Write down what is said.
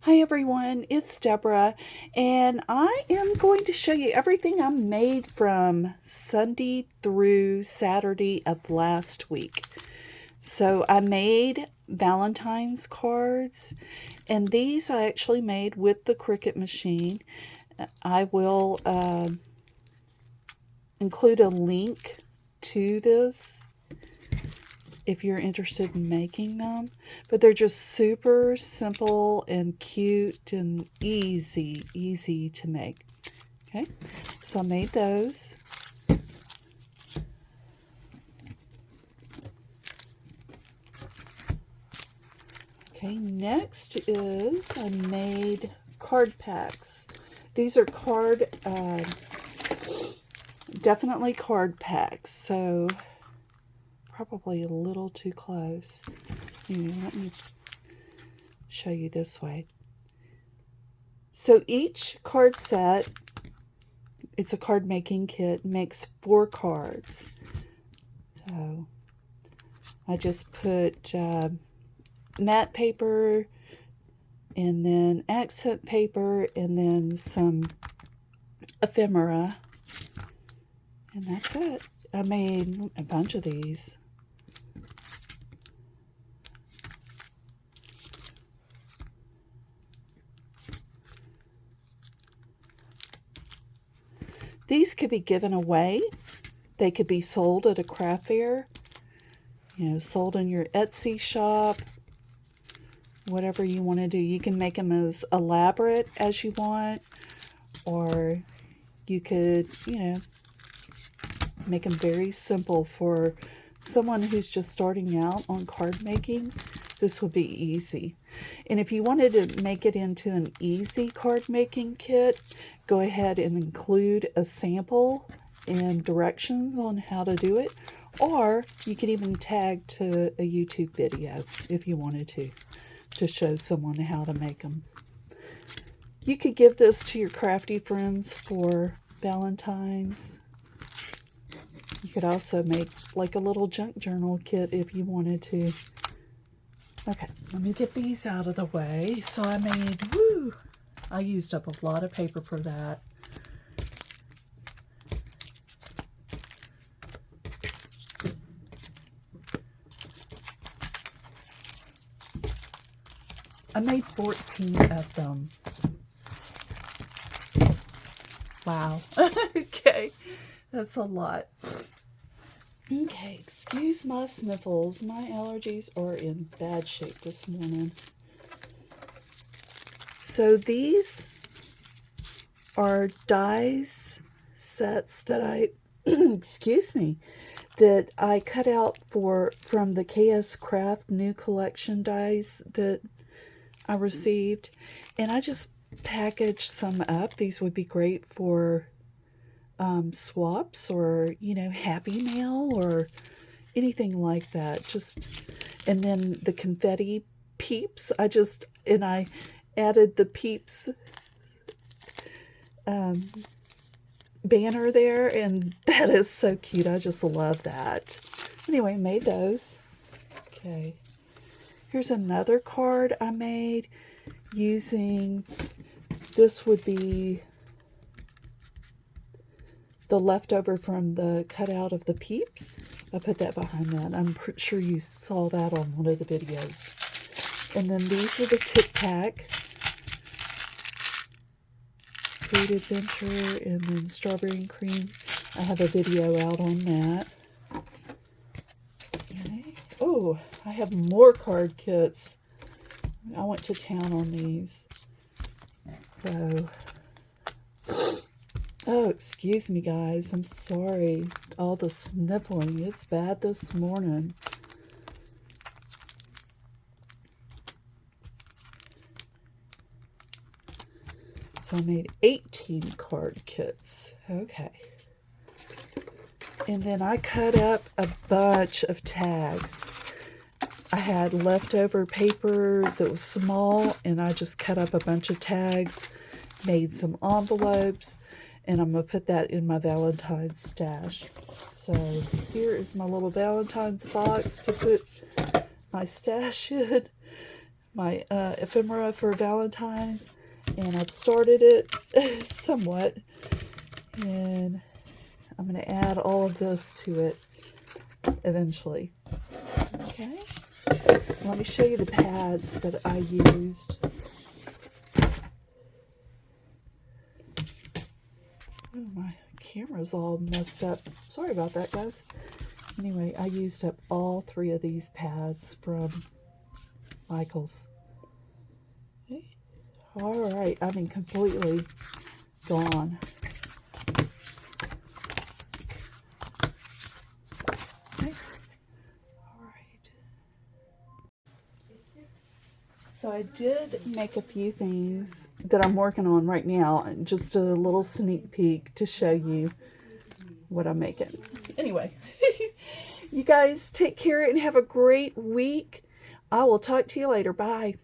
Hi everyone, it's Deborah, and I am going to show you everything I made from Sunday through Saturday of last week. So I made Valentine's cards, and these I actually made with the Cricut machine. I will include a link to this if you're interested in making them, but they're just super simple and cute and easy to make. Okay, so I made those. Okay, next is I made card packs. These are definitely card packs, so probably a little too close. Let me show you this way. So each card set, it's a card making kit, makes 4 cards. So I just put matte paper and then accent paper and then some ephemera, and that's it. I made a bunch of these. These could be given away. They could be sold at a craft fair, sold in your Etsy shop, whatever you want to do. You can make them as elaborate as you want, or you could, make them very simple for someone who's just starting out on card making. This would be easy. And if you wanted to make it into an easy card making kit, go ahead and include a sample and directions on how to do it. Or you could even tag to a YouTube video if you wanted to show someone how to make them. You could give this to your crafty friends for Valentine's. You could also make like a little junk journal kit if you wanted to. Okay, let me get these out of the way. So I used up a lot of paper for that. I made 14 of them. Wow. Okay, that's a lot. Okay, excuse my sniffles. My allergies are in bad shape this morning. So these are dies sets that I, excuse me, that I cut out from the KS Craft new collection dies that I received. And I just packaged some up. These would be great for swaps or, Happy Mail or anything like that. And then the confetti peeps, I added the peeps banner there, and that is so cute. I just love that. Anyway, made those. Okay. Here's another card I made using, this would be the leftover from the cutout of the peeps. I put that behind that. I'm sure you saw that on one of the videos. And then these are the Tic Tac Fruit Adventure, and then Strawberry and Cream. I have a video out on that. Okay. Oh, I have more card kits. I went to town on these. Oh, excuse me, guys. I'm sorry. All the sniffling. It's bad this morning. So I made 18 card kits. Okay. And then I cut up a bunch of tags. I had leftover paper that was small, and I just cut up a bunch of tags, made some envelopes, and I'm going to put that in my Valentine's stash. So here is my little Valentine's box to put my stash in. my ephemera for Valentine's, and I've started it somewhat, and I'm going to add all of this to it eventually. Okay, let me show you the pads that I used. Oh, my camera's all messed up. Sorry about that, guys. Anyway, I used up all 3 of these pads from Michaels. Okay. All right, I mean completely gone. Okay. All right. So I did make a few things that I'm working on right now, just a little sneak peek to show you what I'm making. Anyway, you guys take care and have a great week. I will talk to you later. Bye.